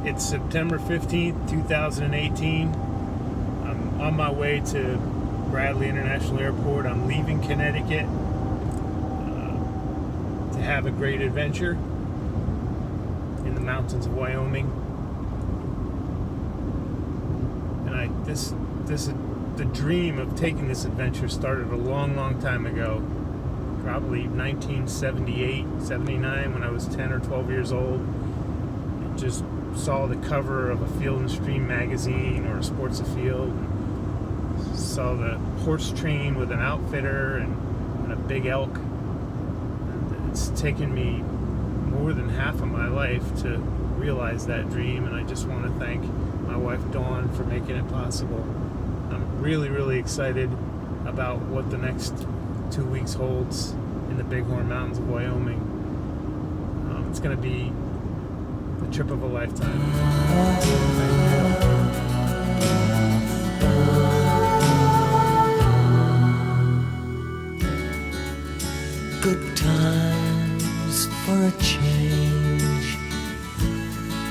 It's September 15th, 2018. I'm on my way to Bradley International Airport. I'm leaving Connecticut to have a great adventure in the mountains of Wyoming. And the dream of taking this adventure started a long, long time ago. Probably 1978, 79, when I was 10 or 12 years old. I just saw the cover of a Field and Stream magazine or a Sports Afield, and saw the horse train with an outfitter and a big elk. And it's taken me more than half of my life to realize that dream, and I just want to thank my wife Dawn for making it possible. I'm really, really excited about what the next 2 weeks holds in the Bighorn Mountains of Wyoming. It's going to be the trip of a lifetime. Good times for a change.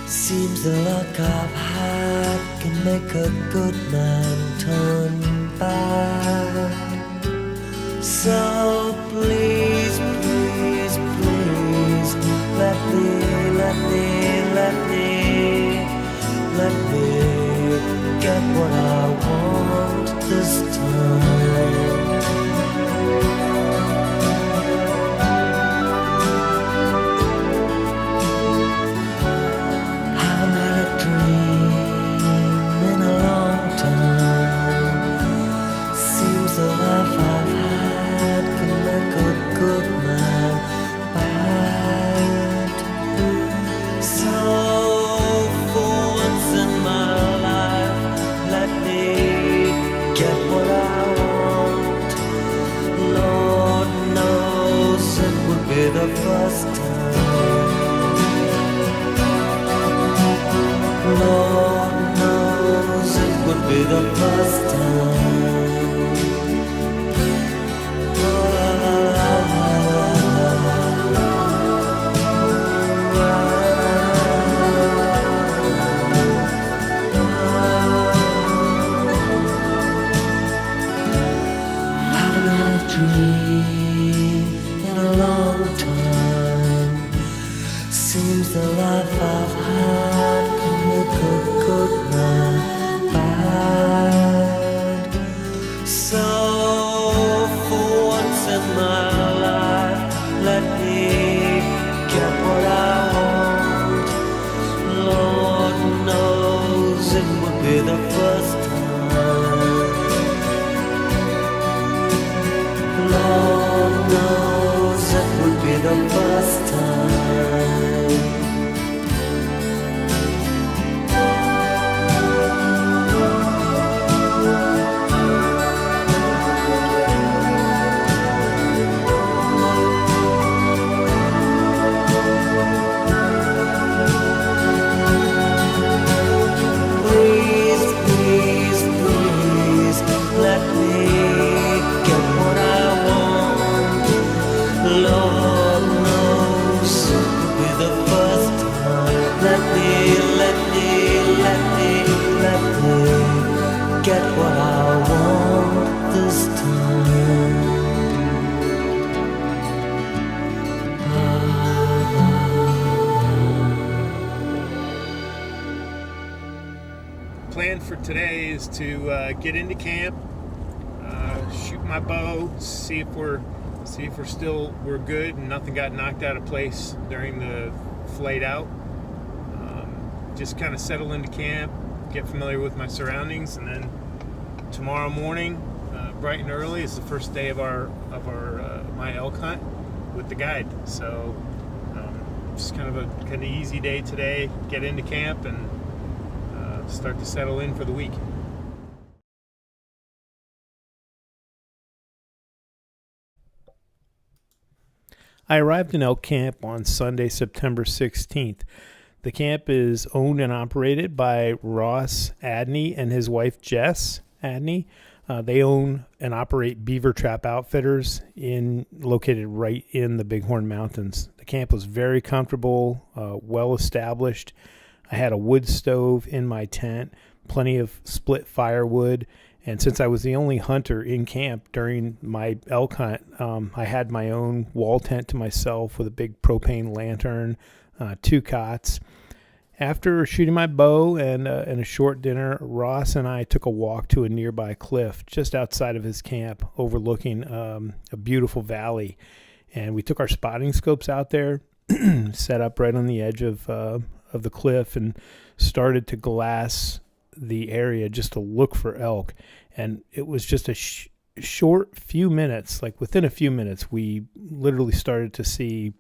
Seems the luck I've had can make a good man turn bad. So please, please, please, let me get what I want this time. Haven't had a dream in a long time. Seems the life I've had can make a good man bad. So for once in my life, let me get what I want. Lord knows it would be the first time. Lord knows it would be the first time. In a long time, seems the life I've had can make a good man bad. So for once in my life, let me get what I want. Lord knows it would be the first time. Lord knows it would be the first time. Please, please, please, let me get what I want. Lord knows it will be the first time. Let me get what I want this time. Plan for today is to get into camp, shoot my bow, see if we're good and nothing got knocked out of place during the flight out. Just kind of settle into camp, get familiar with my surroundings, and then tomorrow morning, bright and early, is the first day of my elk hunt with the guide. So just kind of an easy day today. Get into camp and start to settle in for the week. I arrived in elk camp on Sunday, September 16th. The camp is owned and operated by Ross Adney and his wife Jess Adney. They own and operate beaver trap outfitters located right in the Bighorn Mountains. The camp was very comfortable, well established. I had a wood stove in my tent, plenty of split firewood. And since I was the only hunter in camp during my elk hunt, I had my own wall tent to myself with a big propane lantern, 2 cots. After shooting my bow and a short dinner, Ross and I took a walk to a nearby cliff just outside of his camp, overlooking a beautiful valley. And we took our spotting scopes out there, set up right on the edge of the cliff, and started to glass the area just to look for elk. And it was just a short few minutes, like within a few minutes, we literally started to see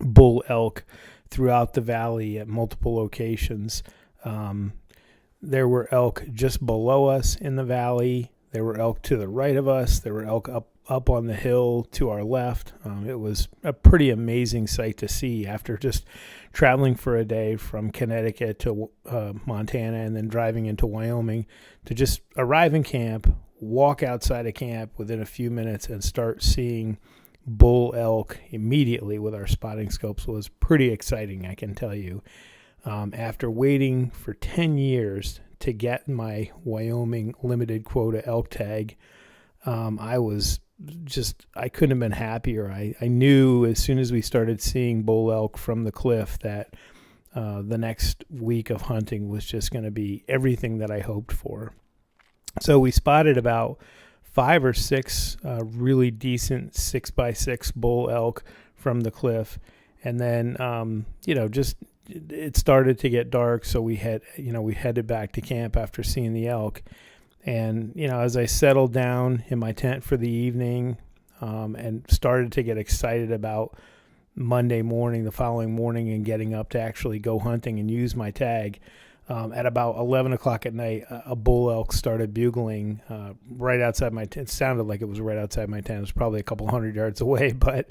bull elk throughout the valley at multiple locations. There were elk just below us in the valley. There were elk to the right of us. There were elk up on the hill to our left. It was a pretty amazing sight to see after just traveling for a day from Connecticut to Montana and then driving into Wyoming, to just arrive in camp, walk outside of camp within a few minutes and start seeing bull elk immediately with our spotting scopes was pretty exciting, I can tell you. After waiting for 10 years to get my Wyoming limited quota elk tag, I couldn't have been happier. I knew as soon as we started seeing bull elk from the cliff that the next week of hunting was just going to be everything that I hoped for. So we spotted about 5 or 6 really decent 6x6 bull elk from the cliff. And then, it started to get dark. So we headed back to camp after seeing the elk. And, as I settled down in my tent for the evening and started to get excited about Monday morning, the following morning, and getting up to actually go hunting and use my tag, at about 11 o'clock at night, a bull elk started bugling right outside my tent. It sounded like it was right outside my tent. It was probably a couple hundred yards away, but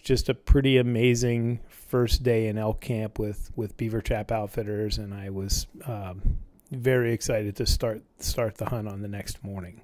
just a pretty amazing first day in elk camp with Beaver Trap Outfitters, and I was very excited to start the hunt on the next morning.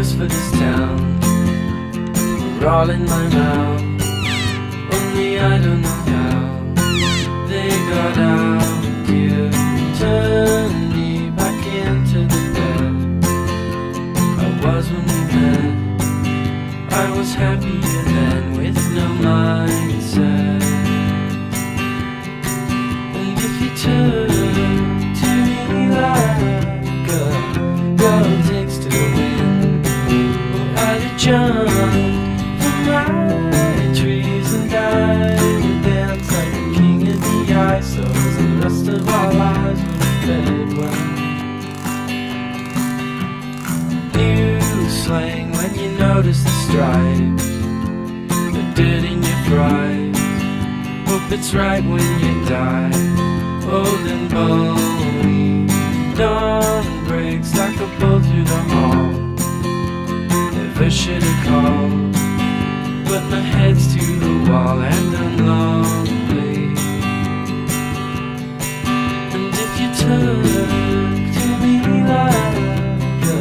For this town, we're all in my mouth. Only I don't know how they got out here. Turn me back into the bed I was when we met. I was happier then with no mindset. And if you turn to me like a girl takes to the wind, jump from my trees and dive and dance like a king in the ice. So as the rest of our lives would have fed well. New slang when you notice the stripes, the dirt in your fries. Hope it's right when you die, old and bony. Dawn breaks like a bolt through the hall. Never should have called, but my head's to the wall and I'm lonely. And if you turn to me like a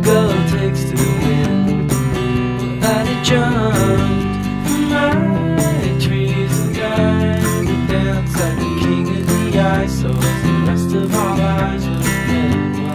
girl takes to the wind, well, I'd have jumped from my trees and died and danced like a king in the ice. So as the rest of our lives would have been well.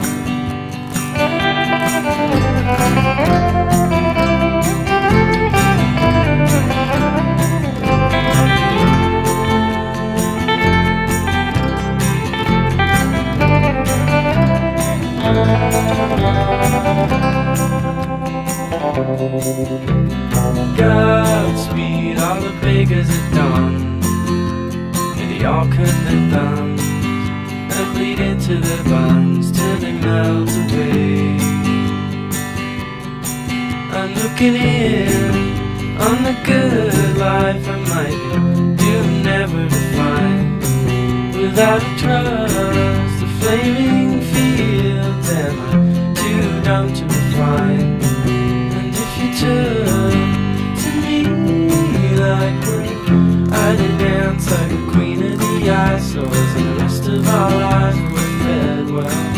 looking in on the good life I might be doomed never to find. Without a trust, the flaming fields, am I too dumb to refine? And if you took to me like when I did dance like a queen of the ice, so as the rest of our lives were fed well.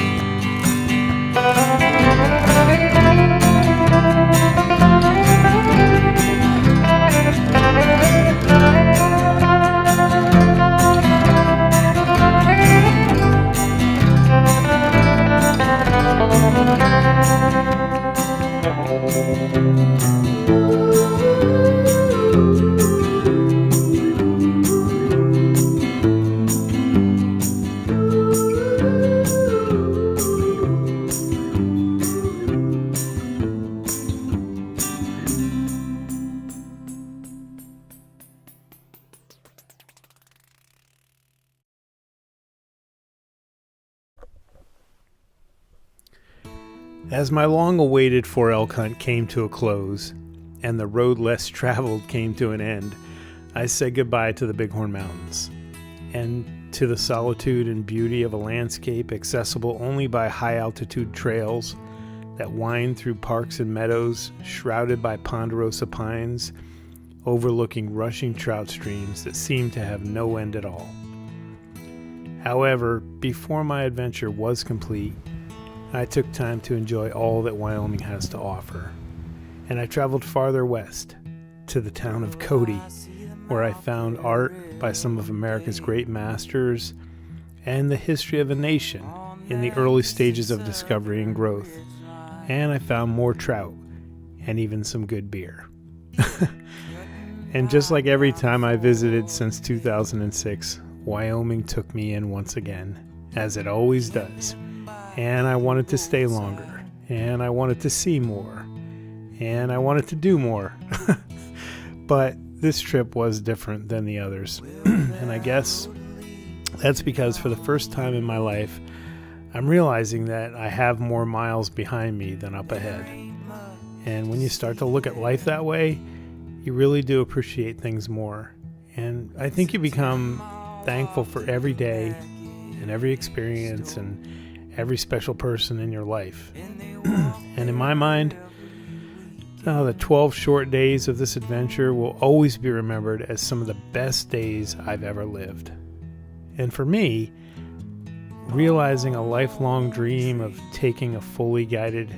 As my long-awaited for elk hunt came to a close, and the road less traveled came to an end, I said goodbye to the Bighorn Mountains, and to the solitude and beauty of a landscape accessible only by high-altitude trails that wind through parks and meadows shrouded by ponderosa pines, overlooking rushing trout streams that seem to have no end at all. However, before my adventure was complete, I took time to enjoy all that Wyoming has to offer, and I traveled farther west to the town of Quota, where I found art by some of America's great masters and the history of a nation in the early stages of discovery and growth, and I found more trout and even some good beer. And just like every time I visited since 2006, Wyoming took me in once again, as it always does. And I wanted to stay longer, and I wanted to see more, and I wanted to do more. But this trip was different than the others. And I guess that's because for the first time in my life, I'm realizing that I have more miles behind me than up ahead. And when you start to look at life that way, you really do appreciate things more. And I think you become thankful for every day and every experience and every special person in your life. And in my mind, the 12 short days of this adventure will always be remembered as some of the best days I've ever lived. And for me, realizing a lifelong dream of taking a fully guided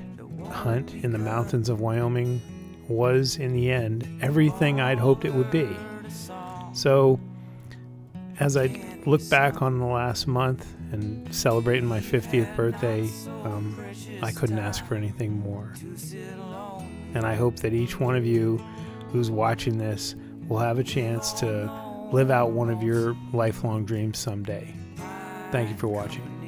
hunt in the mountains of Wyoming was, in the end, everything I'd hoped it would be. So, as I look back on the last month and celebrating my 50th birthday, I couldn't ask for anything more. And I hope that each one of you who's watching this will have a chance to live out one of your lifelong dreams someday. Thank you for watching.